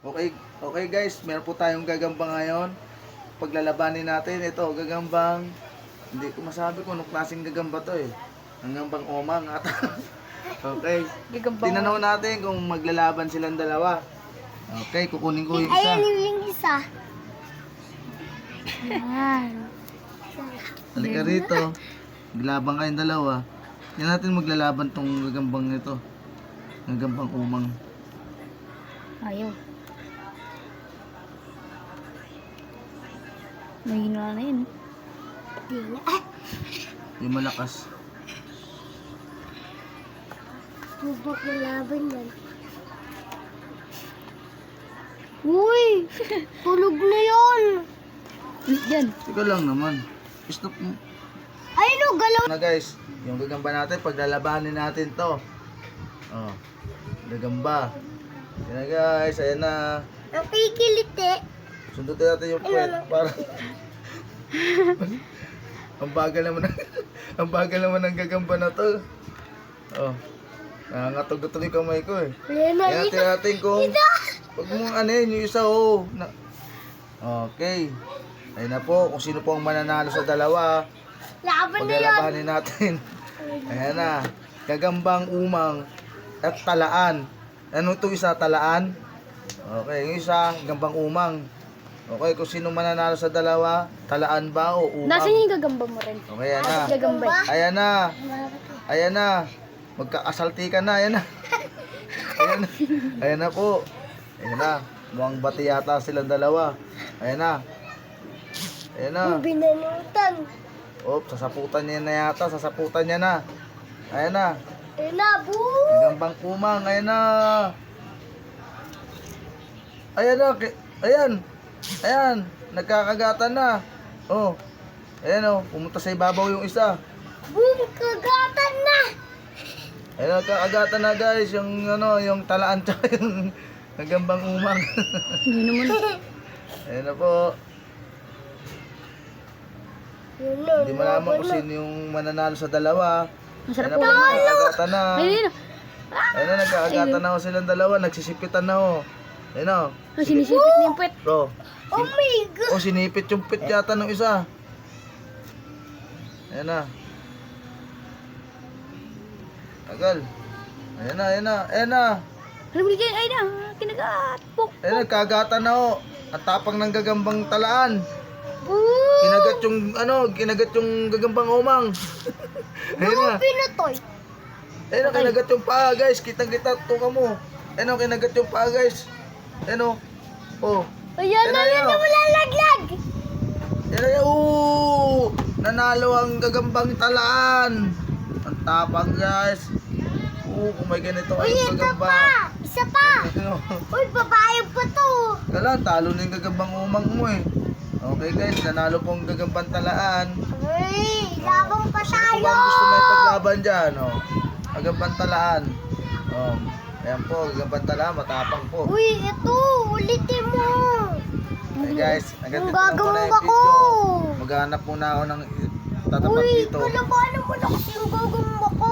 Okay, okay guys, meron po tayong gagamba ngayon. Paglalabanin natin ito, gagambang, hindi ko masabi kung anong klaseng gagamba to eh. Gagambang omang ata. Okay, tinanaw natin kung maglalaban silang dalawa. Okay, kukunin ko yung isa. Ayan yung isa. Ayan. Halika rito. Maglabang kayong dalawa. Hindi natin maglalaban tong gagambang ito. Gagambang umang. Ayaw. Mahina na yun. Di na. Yung malakas. Bubok na laban yan. Uy! Tulog na yun! Yan. Ikaw lang naman. Stop mo. Ayun o, galaw. Na guys, yung gagamba natin, paglalabanin natin to. Oh, gagamba. Yan na guys, ayan na. Napikiliti. Sundutin natin yung puwet para ang bagal naman ang bagal naman ng gagamba na to. Oh. Nangangatog-gatog yung kamay ko eh. Lena, Kaya natin kung pag mo ano yun, yung isa oh. Okay. Ayun na po, kung sino po ang mananalo sa dalawa. laban na yun. Paglalabanin natin. Ayan na. Gagambang umang at talaan. Ano ito isa? Talaan? Okay, yung isa, gambang umang. Okay, kung sino mananalo sa dalawa, talaan ba o umang? Nasaan yung gagamba mo rin? Okay, ayan na. Gagamba. Ayan na. Ayan na. Magkakasalti ka na. Ayan na. Ayan na. Ayan na po. Ayan na. Mukhang bati yata silang dalawa. Ayan na. Ayan na. Binanutan. Sasaputan niya na yata. Sasaputan niya na. Ayan na. Ayun na, boo! Gambang umang. Ayan na. Ayan na. Ayan. Ayan. Nagkakagatan na. Oh. Ayan oh. Pumunta sa ibabaw yung isa. Boom! Kagatan na! Ayan, nagkakagatan na guys. Yung ano, yung talaan tsaka yung gambang umang. Hindi naman. Ayan na po. Yun na, Hindi malaman kung sino yung mananalo sa dalawa. Masarap Ayan na po, nagkakagatan na. Ayun na. Ayan na, nagkakagatan na ho silang dalawa. Nagsisipitan na ho. Ayan na. Sinisipit na yung puwet. Bro. Oh my God! Sinipit yung pit yata ng isa. Ayan na. Tagal. Ayan na, ayan na, ayan na. Alam mo dyan, ayun na. Kinagat. Pok. Ayan na, kagatan na ho. Ang tapang ng gagambang talaan. Boo! Kinagat yung, kinagat yung gagambang umang. Ayan na. Pinatoy. Ayan na, kinagat yung paa guys. Kitang-kita, tunga mo. Ayan o, kinagat yung paa guys. Ayan o. Oh. Ayan na, yun na malalaglag. Ayan na, nanalo ang gagambang talaan. Ang tapang guys. Kung may ganito Uy, kayong ito gagamba. pa. Isa pa. Ano? Uy, babae pa to. Kala, talo na yung gagambang umang mo eh. Okay guys, nanalo pong gagambang talaan. Uy, labang pa Sino po tayo. ba ang gusto may paglaban dyan? Oh. Gagambang talaan. Ayan po, gagambang talaan, matapang po. Uy, ito. Ulitin mo. Okay guys, hanggang Ang dito lang po na yung gagamba ko. video. Maghanap muna ako ng tatapat Uy, dito. kalabanan mo na kasi yung gagamba ko.